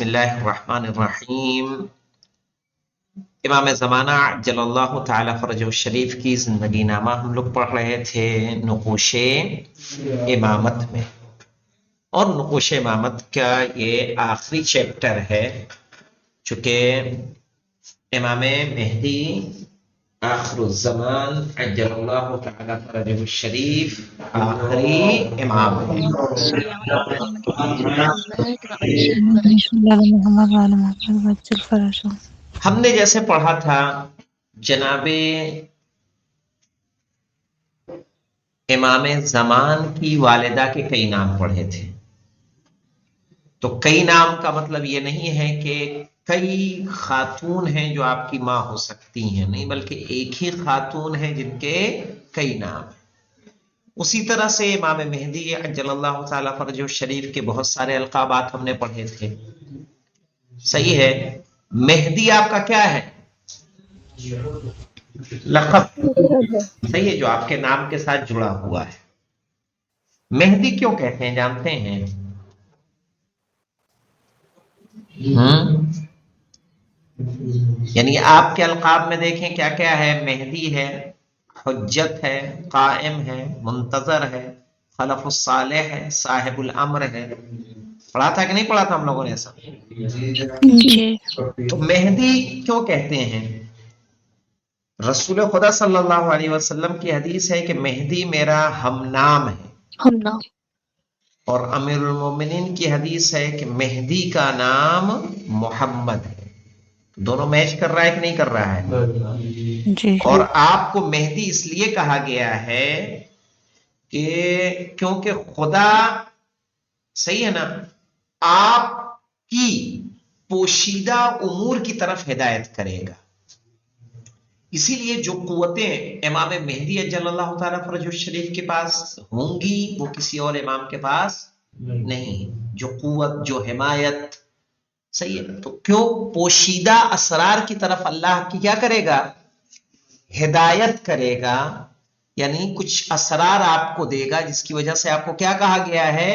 بسم اللہ الرحمن الرحیم۔ امام زمانہ جلاللہ تعالی فرجہ الشریف کی زندگی نامہ ہم لوگ پڑھ رہے تھے نقوش امامت میں، اور نقوش امامت کا یہ آخری چیپٹر ہے، چونکہ امام مہدی آخر الزمان عجل اللہ تعالی فرجہ الشریف آخری امام ہے۔ ہم نے جیسے پڑھا تھا جناب امام زمان کی والدہ کے کئی نام پڑھے تھے، تو کئی نام کا مطلب یہ نہیں ہے کہ کئی خاتون ہیں جو آپ کی ماں ہو سکتی ہیں، نہیں، بلکہ ایک ہی خاتون ہیں جن کے کئی نام ہیں۔ اسی طرح سے امام مہدی عجل اللہ تعالی فرجہ الشریف کے بہت سارے القابات ہم نے پڑھے تھے، صحیح ہے۔ مہدی آپ کا کیا ہے؟ لقب، صحیح ہے، جو آپ کے نام کے ساتھ جڑا ہوا ہے۔ مہدی کیوں کہتے ہیں جانتے ہیں؟ یعنی آپ کے القاب میں دیکھیں کیا کیا ہے؟ مہدی ہے، حجت ہے، قائم ہے، منتظر ہے، خلف الصالح ہے، صاحب الامر ہے۔ پڑھا تھا کہ نہیں پڑھا تھا ہم لوگوں نے ایسا؟ تو مہدی کیوں کہتے ہیں؟ رسول خدا صلی اللہ علیہ وسلم کی حدیث ہے کہ مہدی میرا ہم نام ہے، اور امیر المومنین کی حدیث ہے کہ مہدی کا نام محمد ہے۔ دونوں میچ کر رہا ہے کہ نہیں کر رہا ہے؟ جی اور آپ کو مہدی اس لیے کہا گیا ہے کہ کیونکہ خدا، صحیح ہے نا، آپ کی پوشیدہ امور کی طرف ہدایت کرے گا، اسی لیے جو قوتیں امام مہدی اجل اللہ تعالیٰ فرجہ الشریف کے پاس ہوں گی وہ کسی اور امام کے پاس نہیں، جو قوت، جو حمایت، صحیح ہے۔ تو کیوں؟ پوشیدہ اسرار کی طرف اللہ کی کیا کرے گا؟ ہدایت کرے گا، یعنی کچھ اسرار آپ کو دے گا، جس کی وجہ سے آپ کو کیا کہا گیا ہے؟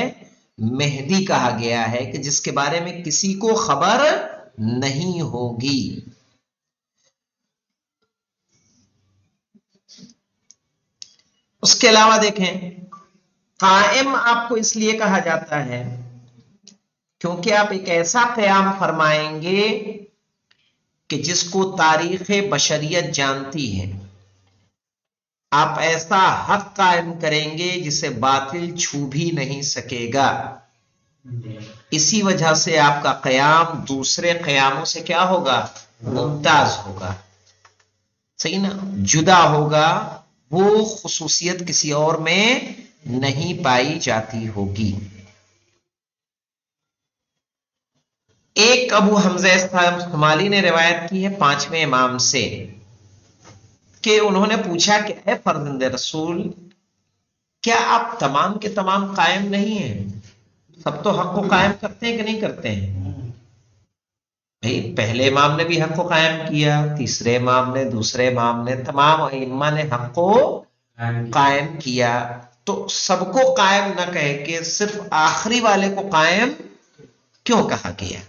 مہدی کہا گیا ہے، کہ جس کے بارے میں کسی کو خبر نہیں ہوگی۔ اس کے علاوہ دیکھیں، قائم آپ کو اس لیے کہا جاتا ہے کیونکہ آپ ایک ایسا قیام فرمائیں گے کہ جس کو تاریخ بشریت جانتی ہے، آپ ایسا حق قائم کریں گے جسے باطل چھو بھی نہیں سکے گا۔ اسی وجہ سے آپ کا قیام دوسرے قیاموں سے کیا ہوگا؟ ممتاز ہوگا، صحیح نا، جدا ہوگا، وہ خصوصیت کسی اور میں نہیں پائی جاتی ہوگی۔ ایک ابو حمزہ استعمالی نے روایت کی ہے 5ویں امام سے کہ انہوں نے پوچھا کہ اے فرزند رسول، کیا آپ تمام کے تمام قائم نہیں ہیں؟ سب تو حق کو قائم کرتے ہیں کہ نہیں کرتے ہیں؟ پہلے امام نے بھی حق کو قائم کیا، تیسرے امام نے، دوسرے امام نے، تمام ائمہ نے حق کو قائم کیا، تو سب کو قائم نہ کہہ کے صرف آخری والے کو قائم کیوں کہا گیا؟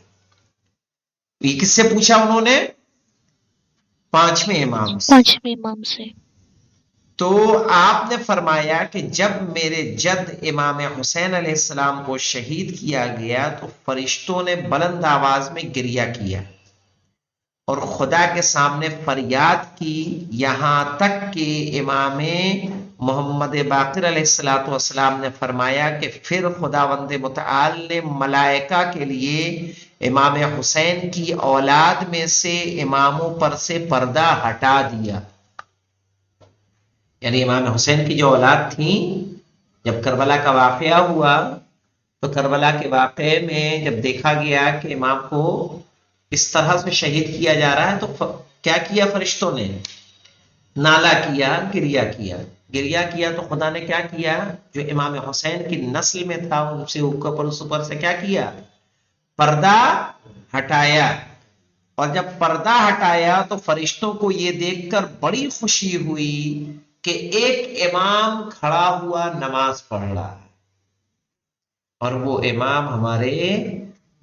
یہ کس سے پوچھا انہوں نے؟ 5ویں امام سے۔ تو آپ نے فرمایا کہ جب میرے جد امام حسین علیہ السلام کو شہید کیا گیا تو فرشتوں نے بلند آواز میں گریہ کیا اور خدا کے سامنے فریاد کی، یہاں تک کہ امام محمد باقر علیہ السلام نے فرمایا کہ پھر خداوند متعال نے ملائکہ کے لیے امام حسین کی اولاد میں سے اماموں پر سے پردہ ہٹا دیا۔ یعنی امام حسین کی جو اولاد تھی، جب کربلا کا واقعہ ہوا تو کربلا کے واقعے میں جب دیکھا گیا کہ امام کو اس طرح سے شہید کیا جا رہا ہے تو کیا کیا فرشتوں نے؟ نالا کیا، گریہ کیا۔ گریہ کیا تو خدا نے کیا کیا؟ جو امام حسین کی نسل میں تھا ان سے اوپر سے کیا کیا؟ پردہ ہٹایا۔ اور جب پردہ ہٹایا تو فرشتوں کو یہ دیکھ کر بڑی خوشی ہوئی کہ ایک امام کھڑا ہوا نماز پڑھ رہا ہے، اور وہ امام ہمارے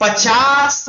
50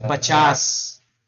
50,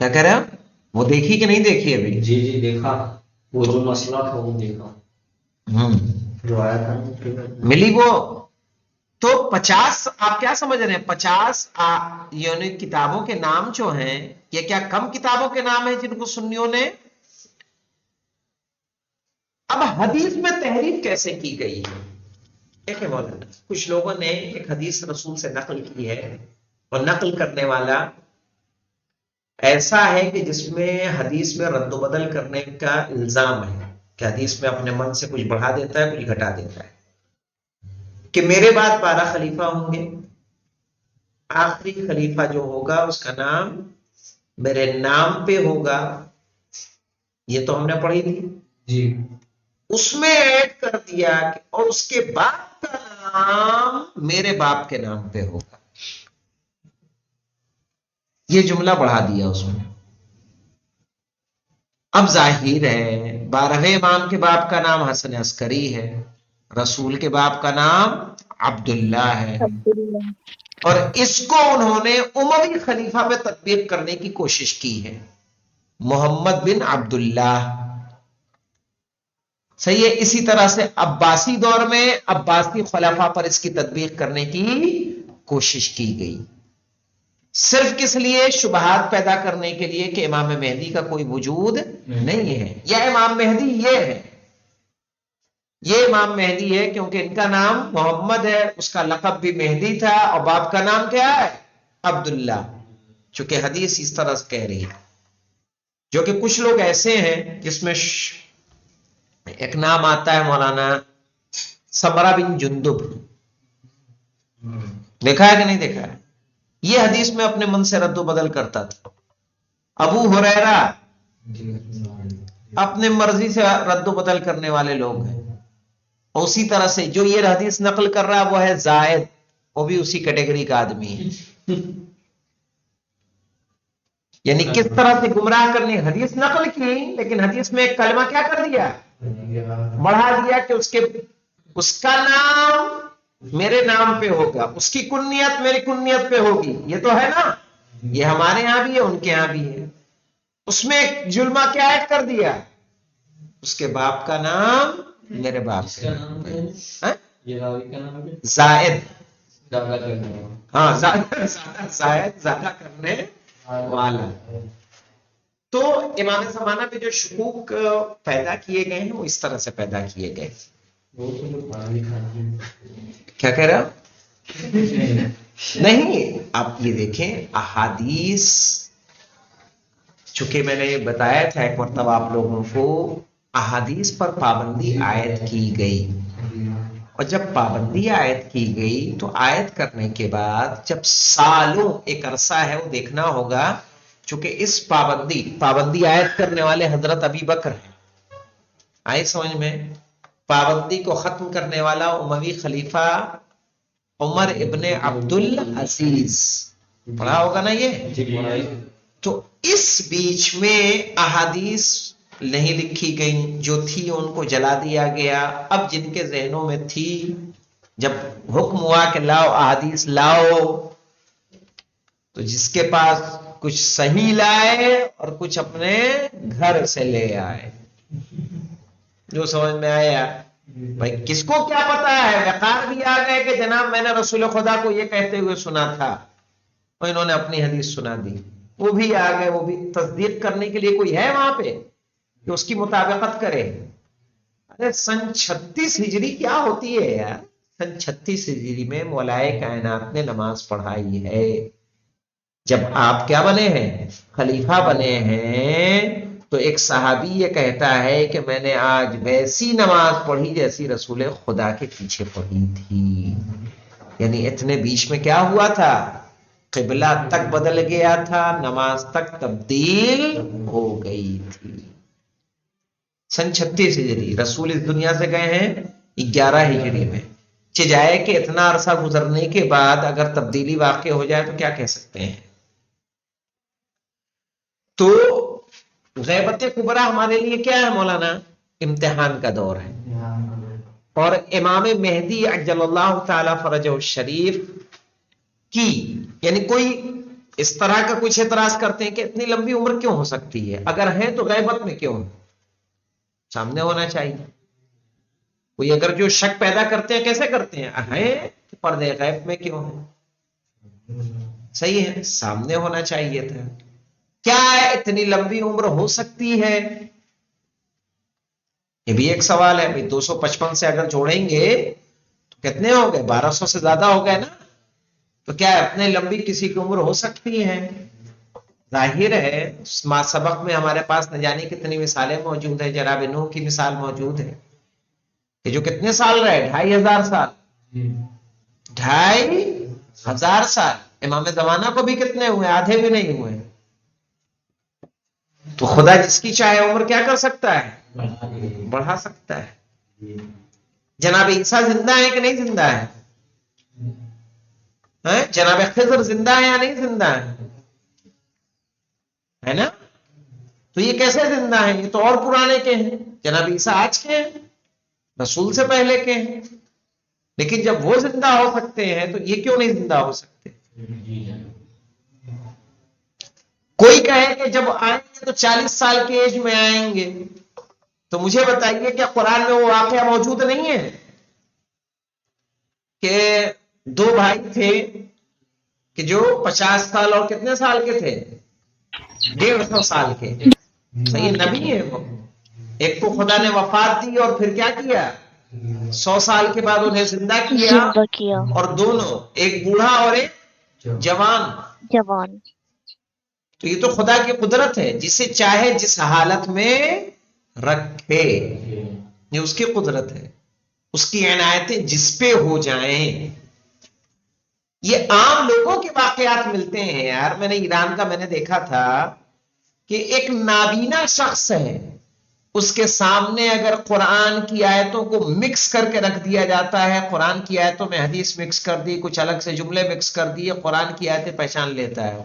کیا کہہ رہے ہیں؟ وہ دیکھی کہ نہیں دیکھی ابھی؟ جی جی دیکھا، وہ جو مسئلہ تھا وہ دیکھا، جو آیا تھا ملی وہ. تو 50 آپ کیا سمجھ رہے ہیں؟ 50 یعنی کتابوں کے نام جو ہیں، یہ کیا کم کتابوں کے نام ہیں جن کو سنیوں نے؟ اب حدیث میں تحریف کیسے کی گئی ہے؟ دیکھیں مولانا، کچھ لوگوں نے ایک حدیث رسول سے نقل کی ہے، اور نقل کرنے والا ایسا ہے کہ جس میں حدیث میں رد و بدل کرنے کا الزام ہے، کہ حدیث میں اپنے من سے کچھ بڑھا دیتا ہے، کچھ گھٹا دیتا ہے، کہ میرے بعد 12 خلیفہ ہوں گے، آخری خلیفہ جو ہوگا اس کا نام میرے نام پہ ہوگا. یہ تو ہم نے پڑھی تھی جی. اس میں ایڈ کر دیا کہ اور اس کے باپ کا نام میرے باپ کے نام پہ ہوگا. یہ جملہ بڑھا دیا اس میں. اب ظاہر ہے 12ویں امام کے باپ کا نام حسن عسکری ہے، رسول کے باپ کا نام عبداللہ ہے، اور اس کو انہوں نے اموی خلیفہ میں تطبیق کرنے کی کوشش کی ہے، محمد بن عبداللہ. صحیح ہے. اسی طرح سے عباسی دور میں عباسی خلفاء پر اس کی تطبیق کرنے کی کوشش کی گئی، صرف کس لیے؟ شبہات پیدا کرنے کے لیے کہ امام مہدی کا کوئی وجود نہیں ہے، یا امام مہدی یہ ہے، یہ امام مہدی ہے، کیونکہ ان کا نام محمد ہے، اس کا لقب بھی مہدی تھا، اور باپ کا نام کیا ہے؟ عبداللہ. چونکہ حدیث اس طرح سے کہہ رہی ہے. جو کہ کچھ لوگ ایسے ہیں جس میں ایک نام آتا ہے مولانا سمرہ بن جندب، دیکھا ہے کہ نہیں دیکھا ہے؟ یہ حدیث میں اپنے من سے رد و بدل کرتا تھا. ابو ہریرہ اپنے مرضی سے رد و بدل کرنے والے لوگ ہیں. اسی طرح سے جو یہ حدیث نقل کر رہا ہے وہ ہے زائد، وہ بھی اسی کیٹیگری کا آدمی ہے. یعنی کس طرح سے گمراہ کرنے، حدیث نقل کی لیکن حدیث میں ایک کلمہ کیا کر دیا؟ بڑھا دیا کہ اس کا نام میرے نام پہ ہوگا، اس کی کنیت میری کنیت پہ ہوگی. یہ تو ہے نا، یہ ہمارے ہاں بھی ہے، ان کے ہاں بھی ہے. اس میں ایک جلمہ کیا ایڈ کر دیا؟ اس کے باپ کا نام میرے باپ کا نام زائد. ہاں زائد زیادہ کرنے والا. تو امام زمانہ پہ جو شکوک پیدا کیے گئے ہیں وہ اس طرح سے پیدا کیے گئے. کیا کہہ رہا؟ نہیں، آپ یہ دیکھیں احادیث، چونکہ میں نے یہ بتایا تھا ایک مرتبہ آپ لوگوں کو، احادیث پر پابندی عائد کی گئی، اور جب پابندی عائد کی گئی تو عائد کرنے کے بعد جب سالوں ایک عرصہ ہے وہ دیکھنا ہوگا، چونکہ اس پابندی عائد کرنے والے حضرت ابی بکر ہیں. آئے سمجھ میں؟ پابندی کو ختم کرنے والا اموی خلیفہ عمر ابن عبد العزیز، پڑھا ہوگا نا یہ. تو اس بیچ میں احادیث نہیں لکھی گئی، جو تھی ان کو جلا دیا گیا. اب جن کے ذہنوں میں تھی، جب حکم ہوا کہ لاؤ احادیث لاؤ، تو جس کے پاس کچھ صحیح لائے اور کچھ اپنے گھر سے لے آئے. جو سمجھ میں آیا بھائی، کس کو کیا پتا ہے؟ وقار بھی آ گئے کہ جناب میں نے رسول خدا کو یہ کہتے ہوئے سنا تھا، اور انہوں نے اپنی حدیث سنا دی. وہ بھی آ گئے، وہ بھی تصدیق کرنے کے لیے کوئی ہے وہاں پہ کہ اس کی مطابقت کرے. ارے سن 36 ہجری کیا ہوتی ہے یار؟ سن 36 ہجری میں مولائے کائنات نے نماز پڑھائی ہے. جب آپ کیا بنے ہیں؟ خلیفہ بنے ہیں. تو ایک صحابی یہ کہتا ہے کہ میں نے آج ویسی نماز پڑھی جیسی رسول خدا کے پیچھے پڑھی تھی. یعنی اتنے بیچ میں کیا ہوا تھا؟ قبلہ تک بدل گیا تھا، نماز تک تبدیل ہو گئی تھی. سن 36 ہجری، رسول اس دنیا سے گئے ہیں 11 ہجری میں. جائے کہ اتنا عرصہ گزرنے کے بعد اگر تبدیلی واقع ہو جائے تو کیا کہہ سکتے ہیں؟ تو غیبت کبریٰ ہمارے لیے کیا ہے مولانا؟ امتحان کا دور ہے. اور امام مہدی عجل اللہ تعالی فرجہ الشریف کی، یعنی کوئی اس طرح کا کچھ اعتراض کرتے ہیں کہ اتنی لمبی عمر کیوں ہو سکتی ہے، اگر ہے تو غیبت میں کیوں؟ سامنے ہونا چاہیے. کوئی اگر جو شک پیدا کرتے ہیں کیسے کرتے ہیں تو پردے غیب میں کیوں ہے؟ صحیح ہے، سامنے ہونا چاہیے تھا. کیا اتنی لمبی عمر ہو سکتی ہے؟ یہ بھی ایک سوال ہے. 255 سے اگر جوڑیں گے تو کتنے ہو گئے؟ 1200 سے زیادہ ہو گئے نا. تو کیا اتنی لمبی کسی کی عمر ہو سکتی ہے؟ ظاہر ہے. ما سبق میں ہمارے پاس نہ جانے کتنی مثالیں موجود ہیں. جناب نوح کی مثال موجود ہے کہ جو کتنے سال رہے؟ 2500 سال. 2500 سال. امام زمانہ کو بھی کتنے ہوئے؟ آدھے بھی نہیں ہوئے. تو خدا جس کی چاہے عمر کیا کر سکتا ہے؟ بڑھا سکتا ہے. جناب عیسیٰ زندہ ہے کہ نہیں زندہ ہے؟ جناب خضر زندہ ہے یا نہیں زندہ ہے نا؟ تو یہ کیسے زندہ ہیں؟ یہ تو اور پرانے کے ہیں. جناب عیسیٰ آج کے ہیں، رسول سے پہلے کے ہیں. لیکن جب وہ زندہ ہو سکتے ہیں تو یہ کیوں نہیں زندہ ہو سکتے؟ کوئی کہے کہ جب آئیں گے تو 40 سال کی ایج میں آئیں گے. تو مجھے بتائیے کیا قرآن میں وہ واقعہ موجود نہیں ہے کہ 2 بھائی تھے کہ جو 50 سال اور کتنے سال کے تھے؟ 150 سال کے. صحیح نبی ہے وہ. ایک کو خدا نے وفات دی اور پھر کیا کیا؟ 100 سال کے بعد انہیں زندہ کیا. اور دونوں، ایک بوڑھا اور ایک جوان. تو یہ تو خدا کی قدرت ہے، جسے چاہے جس حالت میں رکھے. یہ اس کی قدرت ہے، اس کی عنایتیں جس پہ ہو جائیں. یہ عام لوگوں کے واقعات ملتے ہیں یار. میں نے ایران کا دیکھا تھا کہ ایک نابینا شخص ہے، اس کے سامنے اگر قرآن کی آیتوں کو مکس کر کے رکھ دیا جاتا ہے، قرآن کی آیتوں میں حدیث مکس کر دی، کچھ الگ سے جملے مکس کر دیے، قرآن کی آیتیں پہچان لیتا ہے.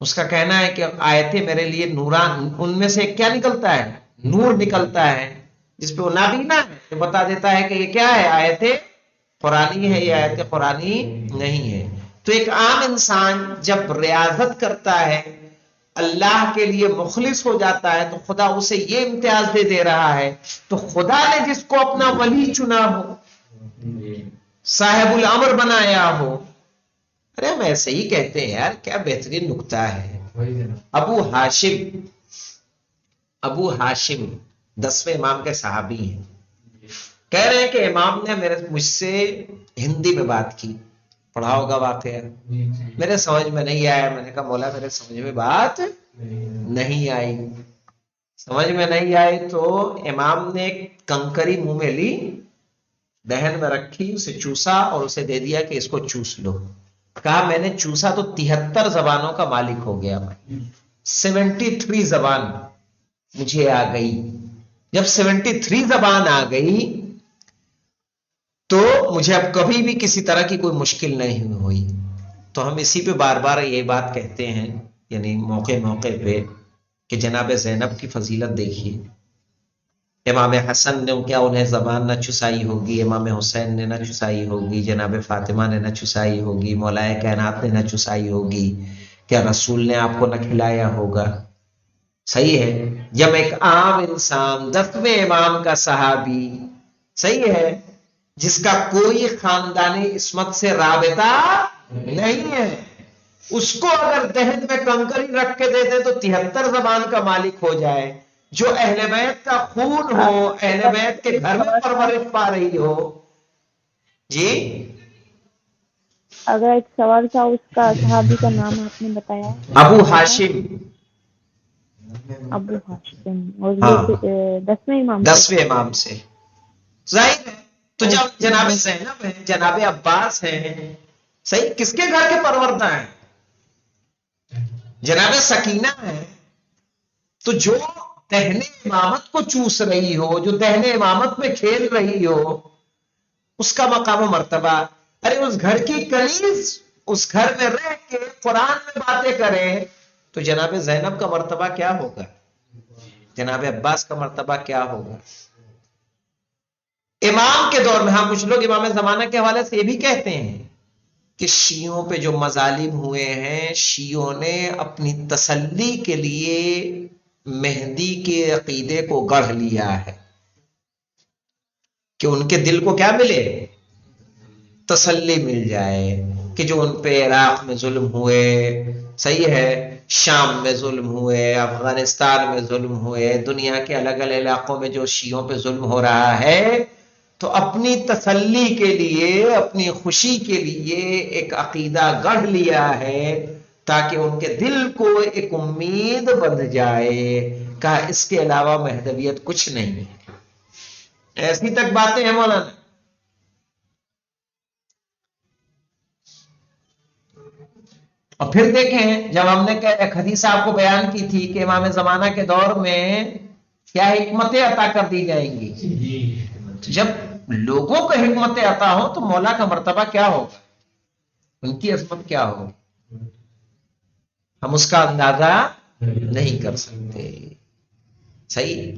اس کا کہنا ہے کہ آیتیں میرے لیے نوران، ان میں سے کیا نکلتا ہے؟ نور نکلتا ہے، جس پہ وہ نابینا ہے تو بتا دیتا ہے کہ یہ کیا ہے؟ آیتیں قرآنی ہے، یہ آیتیں قرآنی نہیں ہے. تو ایک عام انسان جب ریاضت کرتا ہے، اللہ کے لیے مخلص ہو جاتا ہے، تو خدا اسے یہ امتیاز دے رہا ہے. تو خدا نے جس کو اپنا ولی چنا ہو، صاحب الامر بنایا ہو، ارے ہم ایسے ہی کہتے ہیں یار، کیا بہترین نکتہ ہے. ابو ہاشم 10ویں امام کے صحابی ہیں. کہہ رہے ہیں کہ امام نے مجھ سے ہندی میں بات کی. پڑھا ہوگا واقعہ. میرے سمجھ میں نہیں آیا. میں نے کہا مولا میرے سمجھ میں بات نہیں آئی. سمجھ میں نہیں آئی تو امام نے ایک کنکری منہ میں لی، دہن میں رکھی، اسے چوسا اور اسے دے دیا کہ اس کو چوس لو. کہا میں نے چوسا تو 73 زبانوں کا مالک ہو گیا. 73 زبان مجھے آ گئی. جب 73 زبان آ گئی تو مجھے اب کبھی بھی کسی طرح کی کوئی مشکل نہیں ہوئی. تو ہم اسی پہ بار بار یہ بات کہتے ہیں، یعنی موقع پہ، کہ جناب زینب کی فضیلت دیکھیے. امام حسن نے کیا انہیں زبان نہ چسائی ہوگی، امام حسین نے نہ چسائی ہوگی، جناب فاطمہ نے نہ چسائی ہوگی، مولا کائنات نے نہ چسائی ہوگی، کیا رسول نے آپ کو نہ کھلایا ہوگا؟ صحیح ہے. جب ایک عام انسان 10ویں امام کا صحابی، صحیح ہے، جس کا کوئی خاندانی عصمت سے رابطہ نہیں ہے، اس کو اگر دہن میں کنکری رکھ کے دے دے تو 73 زبان کا مالک ہو جائے، جو اہل بیت کا خون ہو، اہل بیت کے گھر میں پرورش پا رہی ہو. جی اگر ایک سوال تھا، اس کا صحابی کا نام آپ نے بتایا؟ ابو ہاشم. ابو ہاشم. اور ہاں، یہ 10ویں امام 10ویں امام سے. ظاہر ہے. تو جب جناب زینب ہیں، جناب عباس ہیں، صحیح، کس کے گھر کے پروردہ ہیں؟ جناب سکینہ ہے. تو جو دہن امامت کو چوس رہی ہو، جو دہن امامت میں کھیل رہی ہو، اس کا مقام و مرتبہ، ارے اس گھر کی کنیز اس گھر میں رہ کے قرآن میں باتیں کرے تو جناب زینب کا مرتبہ کیا ہوگا؟ جناب عباس کا مرتبہ کیا ہوگا؟ امام کے دور میں، ہاں کچھ لوگ امام زمانہ کے حوالے سے یہ بھی کہتے ہیں کہ شیعوں پہ جو مظالم ہوئے ہیں، شیعوں نے اپنی تسلی کے لیے مہدی کے عقیدے کو گڑھ لیا ہے کہ ان کے دل کو کیا ملے، تسلی مل جائے، کہ جو ان پہ عراق میں ظلم ہوئے، صحیح ہے، شام میں ظلم ہوئے، افغانستان میں ظلم ہوئے، دنیا کے الگ الگ علاقوں میں جو شیعوں پہ ظلم ہو رہا ہے، تو اپنی تسلی کے لیے، اپنی خوشی کے لیے ایک عقیدہ گڑھ لیا ہے تاکہ ان کے دل کو ایک امید بندھ جائے، کہا اس کے علاوہ مہدویت کچھ نہیں ہے۔ ایسی تک باتیں ہیں مولانا۔ اور پھر دیکھیں، جب ہم نے ایک حدیث آپ کو بیان کی تھی کہ امام زمانہ کے دور میں کیا حکمتیں عطا کر دی جائیں گی، جب لوگوں کو حکمت عطا ہو تو مولا کا مرتبہ کیا ہوگا، ان کی عظمت کیا ہوگی، ہم اس کا اندازہ نہیں کر سکتے۔ صحیح۔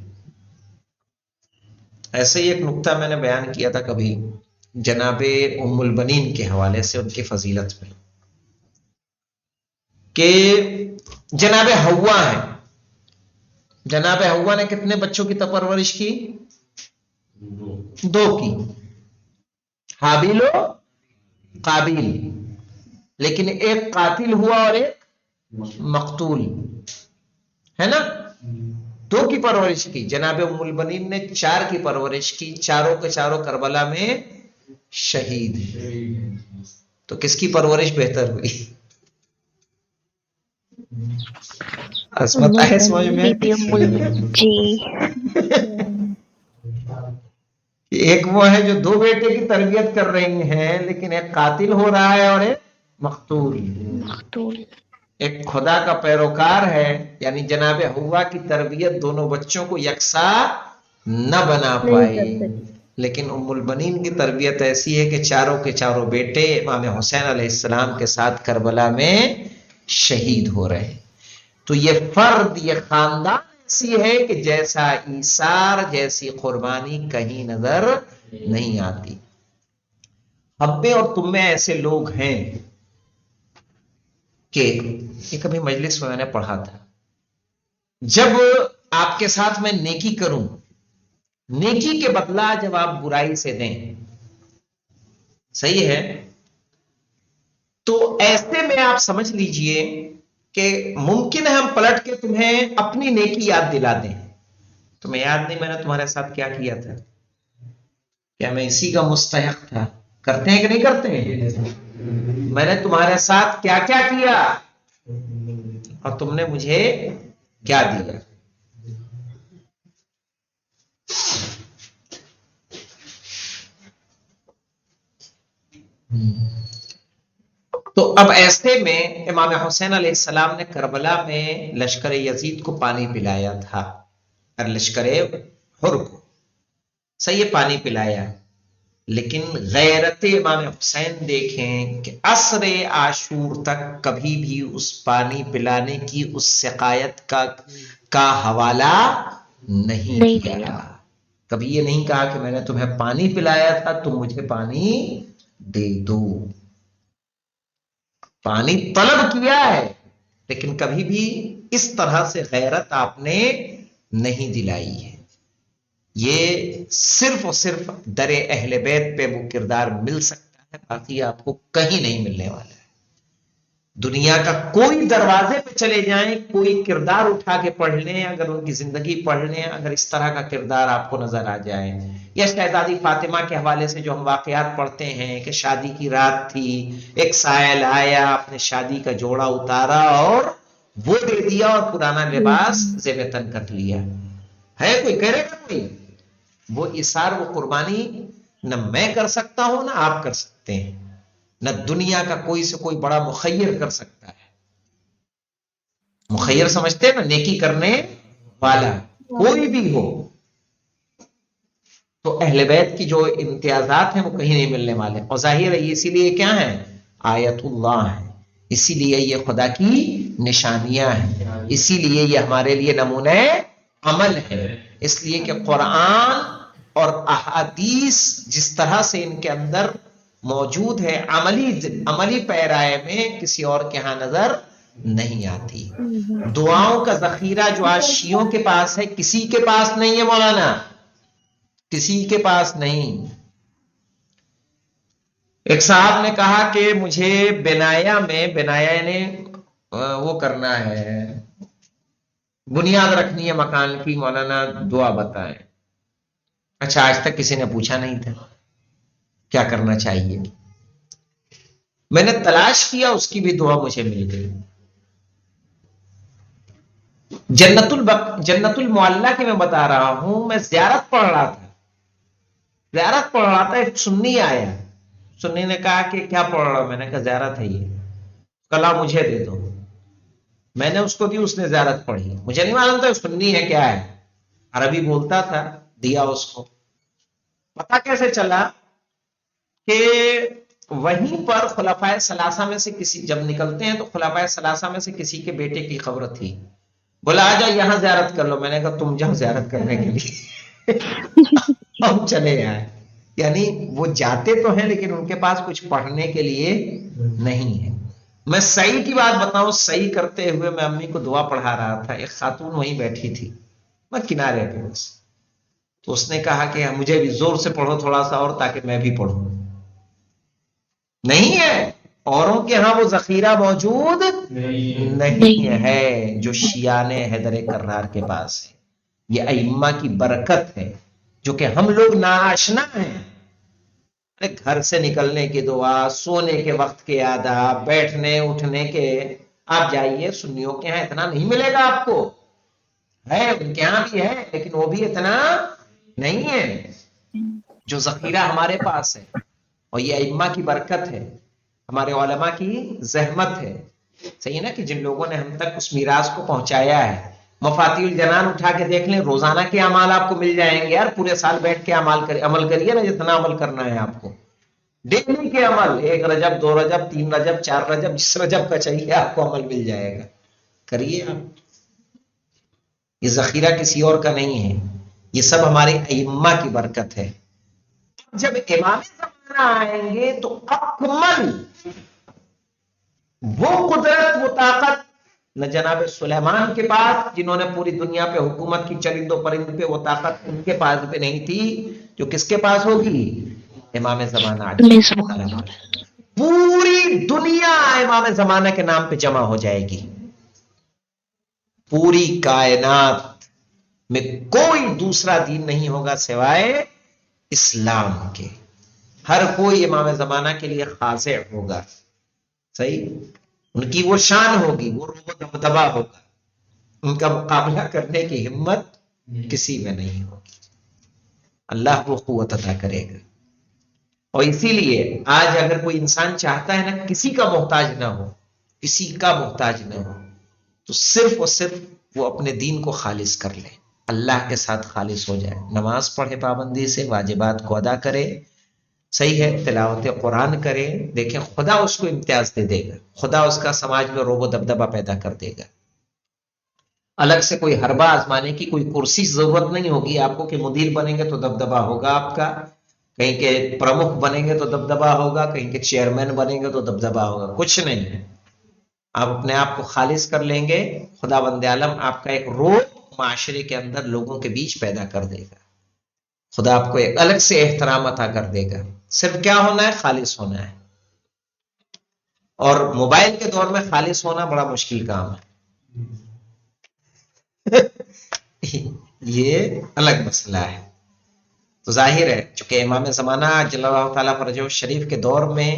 ایسے ہی ایک نقطہ میں نے بیان کیا تھا کبھی جناب ام البنین کے حوالے سے، ان کی فضیلت میں، کہ جناب حوا ہے، جناب حوا نے کتنے بچوں کی پرورش کی؟ 2 کی، حابیل و قابیل، لیکن ایک قاتل ہوا اور ایک مقتول، ہے نا؟ 2 کی پرورش کی۔ جناب ام البنین نے 4 کی پرورش کی، چاروں کے چاروں کربلا میں شہید ہیں۔ تو کس کی پرورش بہتر ہوئی؟ عصمت ہے سمجھ میں؟ جی ایک وہ ہے جو 2 بیٹے کی تربیت کر رہی ہیں، لیکن ایک قاتل ہو رہا ہے اور ایک مقتول، ایک خدا کا پیروکار ہے، یعنی جناب حوا کی تربیت دونوں بچوں کو یکساں نہ بنا پائی، لیکن ام البنین کی تربیت ایسی ہے کہ چاروں کے چاروں بیٹے امام حسین علیہ السلام کے ساتھ کربلا میں شہید ہو رہے ہیں۔ تو یہ فرد، یہ خاندان ایسی ہے کہ جیسا ایثار، جیسی قربانی کہیں نظر نہیں آتی۔ ہم میں اور تم میں ایسے لوگ ہیں کہ یہ کبھی مجلس میں نے پڑھا تھا، جب آپ کے ساتھ میں نیکی کروں، نیکی کے بدلہ جب آپ برائی سے دیں، صحیح ہے، تو ایسے میں آپ سمجھ لیجئے کہ ممکن ہے ہم پلٹ کے تمہیں اپنی نیکی یاد دلا دیں۔ تمہیں یاد نہیں میں نے تمہارے ساتھ کیا کیا تھا؟ کیا میں اسی کا مستحق تھا؟ کرتے ہیں کہ نہیں کرتے ہیں؟ میں نے تمہارے ساتھ کیا کیا کیا اور تم نے مجھے کیا دیا؟ تو اب ایسے میں امام حسین علیہ السلام نے کربلا میں لشکر یزید کو پانی پلایا تھا، اور لشکر حر کو صحیح پانی پلایا، لیکن غیرت امام حسین دیکھیں کہ عصر عاشور تک کبھی بھی اس پانی پلانے کی اس سقایت کا حوالہ نہیں کیا۔ کبھی یہ نہیں کہا کہ میں نے تمہیں پانی پلایا تھا، تم مجھے پانی دے دو۔ پانی طلب کیا ہے، لیکن کبھی بھی اس طرح سے غیرت آپ نے نہیں دلائی ہے۔ یہ صرف اور صرف در اہل بیت پہ وہ کردار مل سکتا ہے، باقی آپ کو کہیں نہیں ملنے والا ہے۔ دنیا کا کوئی دروازے پہ چلے جائیں، کوئی کردار اٹھا کے پڑھ لیں، اگر ان کی زندگی پڑھ لیں، اگر اس طرح کا کردار آپ کو نظر آ جائے، یا شہزادی فاطمہ کے حوالے سے جو ہم واقعات پڑھتے ہیں کہ شادی کی رات تھی، ایک سائل آیا، اپنے شادی کا جوڑا اتارا اور وہ دے دیا اور پرانا لباس زیب تن کر لیا، ہے کوئی کرے گا؟ کوئی وہ اثار، وہ قربانی نہ میں کر سکتا ہوں نہ آپ کر سکتے ہیں، نہ دنیا کا کوئی سے کوئی بڑا مخیر کر سکتا ہے۔ مخیر سمجھتے ہیں نا، نیکی کرنے والا کوئی بھی ہو۔ تو اہل بیت کی جو امتیازات ہیں وہ کہیں نہیں ملنے والے، اور ظاہر ہے اسی لیے کیا ہے؟ آیت اللہ ہے، اسی لیے یہ خدا کی نشانیاں ہیں، اسی لیے یہ ہمارے لیے نمونہ عمل ہے، اس لیے کہ قرآن اور احادیث جس طرح سے ان کے اندر موجود ہے، عملی پیرائے میں کسی اور کے ہاں نظر نہیں آتی۔ دعاؤں کا ذخیرہ جو آج شیعوں کے پاس ہے کسی کے پاس نہیں ہے مولانا، کسی کے پاس نہیں۔ ایک صاحب نے کہا کہ مجھے بنایا نے وہ کرنا ہے، بنیاد رکھنی ہے مکان کی، مولانا دعا بتائیں۔ اچھا، آج تک کسی نے پوچھا نہیں تھا کیا کرنا چاہیے؟ میں نے تلاش کیا، اس کی بھی دعا مجھے مل گئی۔ جنت المعلا کی میں بتا رہا ہوں، میں زیارت پڑھ رہا تھا، ایک سنی آیا، سنی نے کہا کہ کیا پڑھ رہا ہوں؟ میں نے کہا زیارت ہے یہ، کلا مجھے دے دو۔ میں نے اس کو دی، اس نے زیارت پڑھی، مجھے نہیں معلوم تھا سنی ہے کیا ہے، عربی بولتا تھا، دیا اس کو۔ پتا کیسے چلا کہ وہیں پر خلفائے ثلاثہ میں سے کسی جب نکلتے ہیں تو خلفائے ثلاثہ میں سے کسی کے بیٹے کی قبر تھی، بولا آ جاؤ یہاں زیارت کر لو۔ میں نے کہا تم جاؤ زیارت کرنے کے لیے، ہم چلے آئے۔ یعنی وہ جاتے تو ہیں لیکن ان کے پاس کچھ پڑھنے کے لیے نہیں ہے۔ میں صحیح کی بات بتاؤں، صحیح کرتے ہوئے میں امی کو دعا پڑھا رہا تھا، ایک خاتون وہیں بیٹھی تھی، میں کنارے پہ بس، تو اس نے کہا کہ مجھے بھی زور سے پڑھو تھوڑا سا اور، تاکہ میں بھی پڑھوں۔ نہیں ہے، اوروں کے ہاں وہ ذخیرہ موجود نہیں ہے جو شیعان حیدر کرار کے پاس ہے۔ یہ ائمہ کی برکت ہے جو کہ ہم لوگ ناآشنا ہیں۔ گھر سے نکلنے کی دعا، سونے کے وقت کے آداب، بیٹھنے اٹھنے کے، آپ جائیے سنیوں کے ہاں اتنا نہیں ملے گا آپ کو، ہے ان کے ہاں بھی ہے لیکن وہ بھی اتنا نہیں ہے جو ذخیرہ ہمارے پاس ہے۔ اور یہ ائمہ کی برکت ہے، ہمارے علماء کی زحمت ہے، صحیح نا، کہ جن لوگوں نے ہم تک اس میراث کو پہنچایا ہے۔ مفاتیح الجنان اٹھا کے دیکھ لیں، روزانہ کے اعمال آپ کو مل جائیں گے یار، پورے سال بیٹھ کے عمل کریے نا جتنا عمل کرنا ہے آپ کو، ڈیلی کے عمل، 1 رجب 2 رجب 3 رجب 4 رجب، جس رجب کا چاہیے آپ کو عمل مل جائے گا، کریے آپ۔ یہ ذخیرہ کسی اور کا نہیں ہے، یہ سب ہمارے ائمہ کی برکت ہے۔ جب امام زمانہ آئیں گے تو اکمل وہ قدرت، وہ طاقت نہ جناب سلیمان کے پاس جنہوں نے پوری دنیا پہ حکومت کی، چرند و پرند پہ، وہ طاقت ان کے پاس پہ نہیں تھی جو کس کے پاس ہوگی؟ امام زمانہ۔ پوری دنیا امام زمانہ کے نام پہ جمع ہو جائے گی، پوری کائنات میں کوئی دوسرا دین نہیں ہوگا سوائے اسلام کے، ہر کوئی امام زمانہ کے لیے خاضع ہوگا، صحیح، ان کی وہ شان ہوگی، وہ روب و دبدبا ہوگا، ان کا مقابلہ کرنے کی ہمت کسی میں نہیں ہوگی، اللہ وہ قوت عطا کرے گا۔ اور اسی لیے آج اگر کوئی انسان چاہتا ہے نا کسی کا محتاج نہ ہو، کسی کا محتاج نہ ہو، تو صرف اور صرف وہ اپنے دین کو خالص کر لے، اللہ کے ساتھ خالص ہو جائے، نماز پڑھے پابندی سے، واجبات کو ادا کرے، صحیح ہے، تلاوت قرآن کرے، دیکھیں خدا اس کو امتیاز دے دے گا، خدا اس کا سماج میں روب و دبدبہ پیدا کر دے گا۔ الگ سے کوئی حربہ آزمانے کی کوئی کرسی ضرورت نہیں ہوگی آپ کو کہ مدیر بنیں گے تو دبدبہ ہوگا آپ کا، کہیں کے پرمکھ بنیں گے تو دبدبہ ہوگا، کہیں کے چیئرمین بنیں گے تو دبدبہ ہوگا، کچھ نہیں ہے۔ آپ اپنے آپ کو خالص کر لیں گے، خدا بند عالم آپ کا ایک روح معاشرے کے اندر لوگوں کے بیچ پیدا کر دے گا، خدا آپ کو ایک الگ سے احترام عطا کر دے گا۔ صرف کیا ہونا ہے؟ خالص ہونا ہے۔ اور موبائل کے دور میں خالص ہونا بڑا مشکل کام ہے، یہ الگ مسئلہ ہے۔ تو ظاہر ہے چونکہ امام زمانہ جل اللہ تعالیٰ فرجہ شریف کے دور میں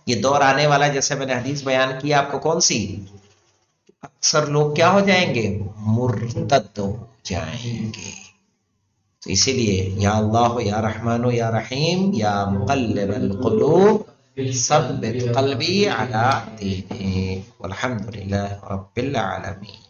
یہ دور آنے والا، جیسے میں نے حدیث بیان کیا آپ کو، کون سی؟ اکثر لوگ کیا ہو جائیں گے؟ مرتد ہو جائیں گے۔ تو اسی لیے یا اللہ یا رحمان یا رحیم یا مقلب القلوب ثبت قلبی علی دینک، والحمد للہ رب العالمین۔